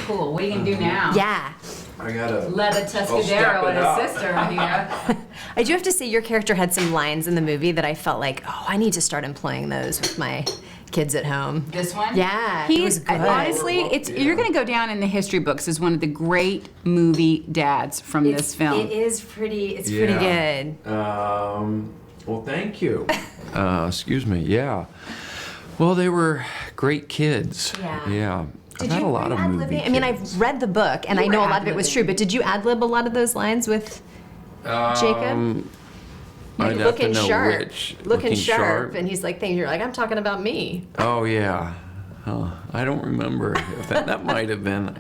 cool. What are you gonna do now? Yeah. I gotta Let a Tuscadero and his sister in here. I do have to say your character had some lines in the movie that I felt like, oh, I need to start employing those with my kids at home. This one? Yeah, it was He's good. honestly, you're gonna go down in the history books as one of the great movie dads from this film. It is pretty. It's pretty good. Well, thank you. Excuse me. Yeah. Well, they were great kids. Yeah. Yeah. Did I've had you a lot of ad-libbing? movie I mean, kids. I've read the book, and I You know a were lot of it was ad-libbing. true. But did you ad-lib a lot of those lines with Jacob? I'd have to Looking know sharp, which. looking sharp, and he's like, "You're like, I'm talking about me." Oh yeah. I don't remember. If that might have been.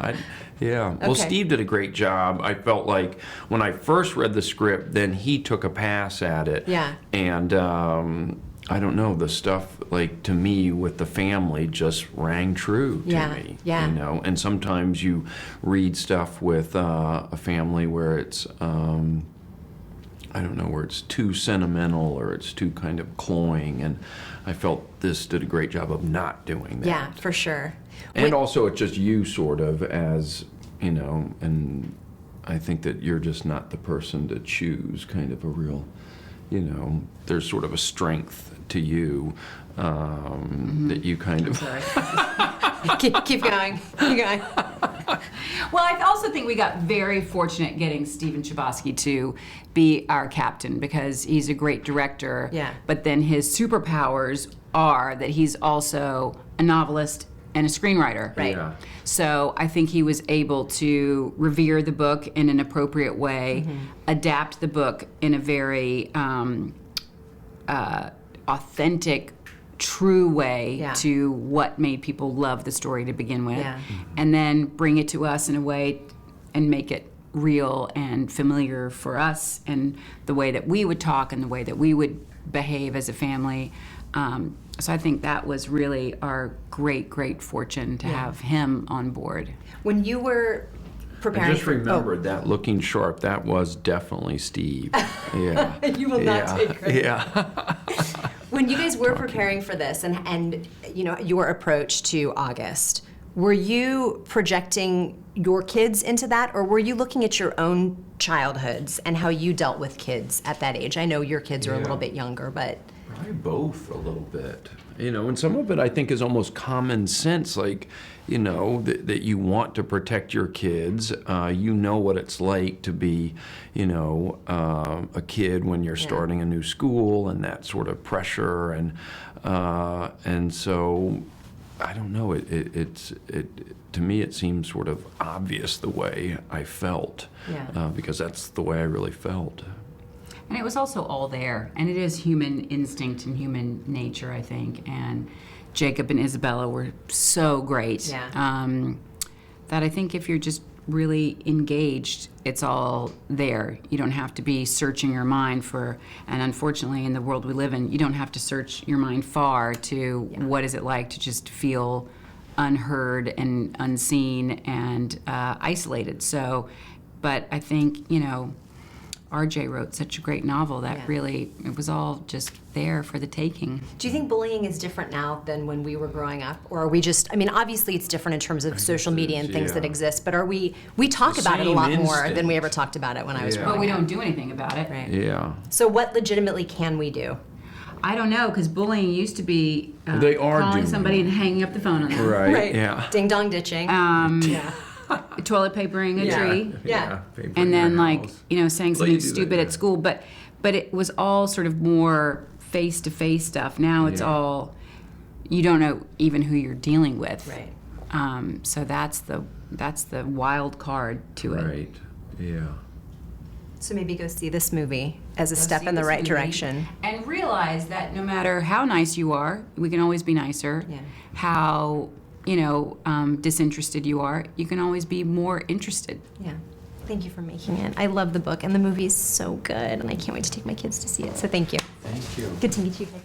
Yeah. Well, Okay. Steve did a great job. I felt like when I first read the script, then he took a pass at it. Yeah. And I don't know, the stuff like to me with the family just rang true to Yeah, me. yeah. You know, and sometimes you read stuff with a family where it's. I don't know, where it's too sentimental or it's too kind of cloying, and I felt this did a great job of not doing that. Yeah, for sure. And also it's just you sort of as, you know, and I think that you're just not the person to choose kind of a real, you know, there's sort of a strength to you that you kind of... keep going. Keep going. Well, I also think we got very fortunate getting Stephen Chbosky to be our captain because he's a great director. Yeah. But then his superpowers are that he's also a novelist and a screenwriter. Right. Yeah. So I think he was able to revere the book in an appropriate way, adapt the book in a very authentic, true way to what made people love the story to begin with, and then bring it to us in a way and make it real and familiar for us and the way that we would talk and the way that we would behave as a family. So I think that was really our great fortune to have him on board. When you were preparing I just remembered that looking sharp, that was definitely Steve. Yeah. You will not take credit. Yeah. When you guys were preparing for this and you know your approach to August, were you projecting your kids into that, or were you looking at your own childhoods and how you dealt with kids at that age? I know your kids are a little bit younger, but Probably both a little bit. You know, and some of it I think is almost common sense, like, you know, that you want to protect your kids. You know what it's like to be, you know, a kid when you're starting a new school and that sort of pressure. And so, I don't know, it to me it seems sort of obvious the way I felt, because that's the way I really felt. And it was also all there, and it is human instinct and human nature, I think. And Jacob and Isabella were so great that I think if you're just really engaged, it's all there. You don't have to be searching your mind for, and unfortunately in the world we live in, you don't have to search your mind far to what is it like to just feel unheard and unseen and isolated. So, but I think, you know, RJ wrote such a great novel that really, it was all just there for the taking. do you think bullying is different now than when we were growing up? Or are we just, I mean, obviously it's different in terms of social media and things that exist, but are we talk The about it a same lot more instinct. than we ever talked about it when I was growing But we up. don't do anything about it. Right. Yeah. So what legitimately can we do? I don't know, because bullying used to be They are calling doing somebody and hanging up the phone on them. Right. Yeah. Ding dong ditching. Toilet papering a tree. Yeah. And then, like, you know, saying something Lady that, stupid at school. But it was all sort of more face-to-face stuff. Now it's all, you don't know even who you're dealing with. Right. So that's the wild card to it. Right. Yeah. So maybe go see this movie as a Go step see in the this right movie direction. And realize that no matter how nice you are, we can always be nicer. Yeah. How, you know, disinterested you are, you can always be more interested. Yeah. Thank you for making it. I love the book, and the movie is so good, and I can't wait to take my kids to see it. So thank you. Thank you. Good to meet you guys.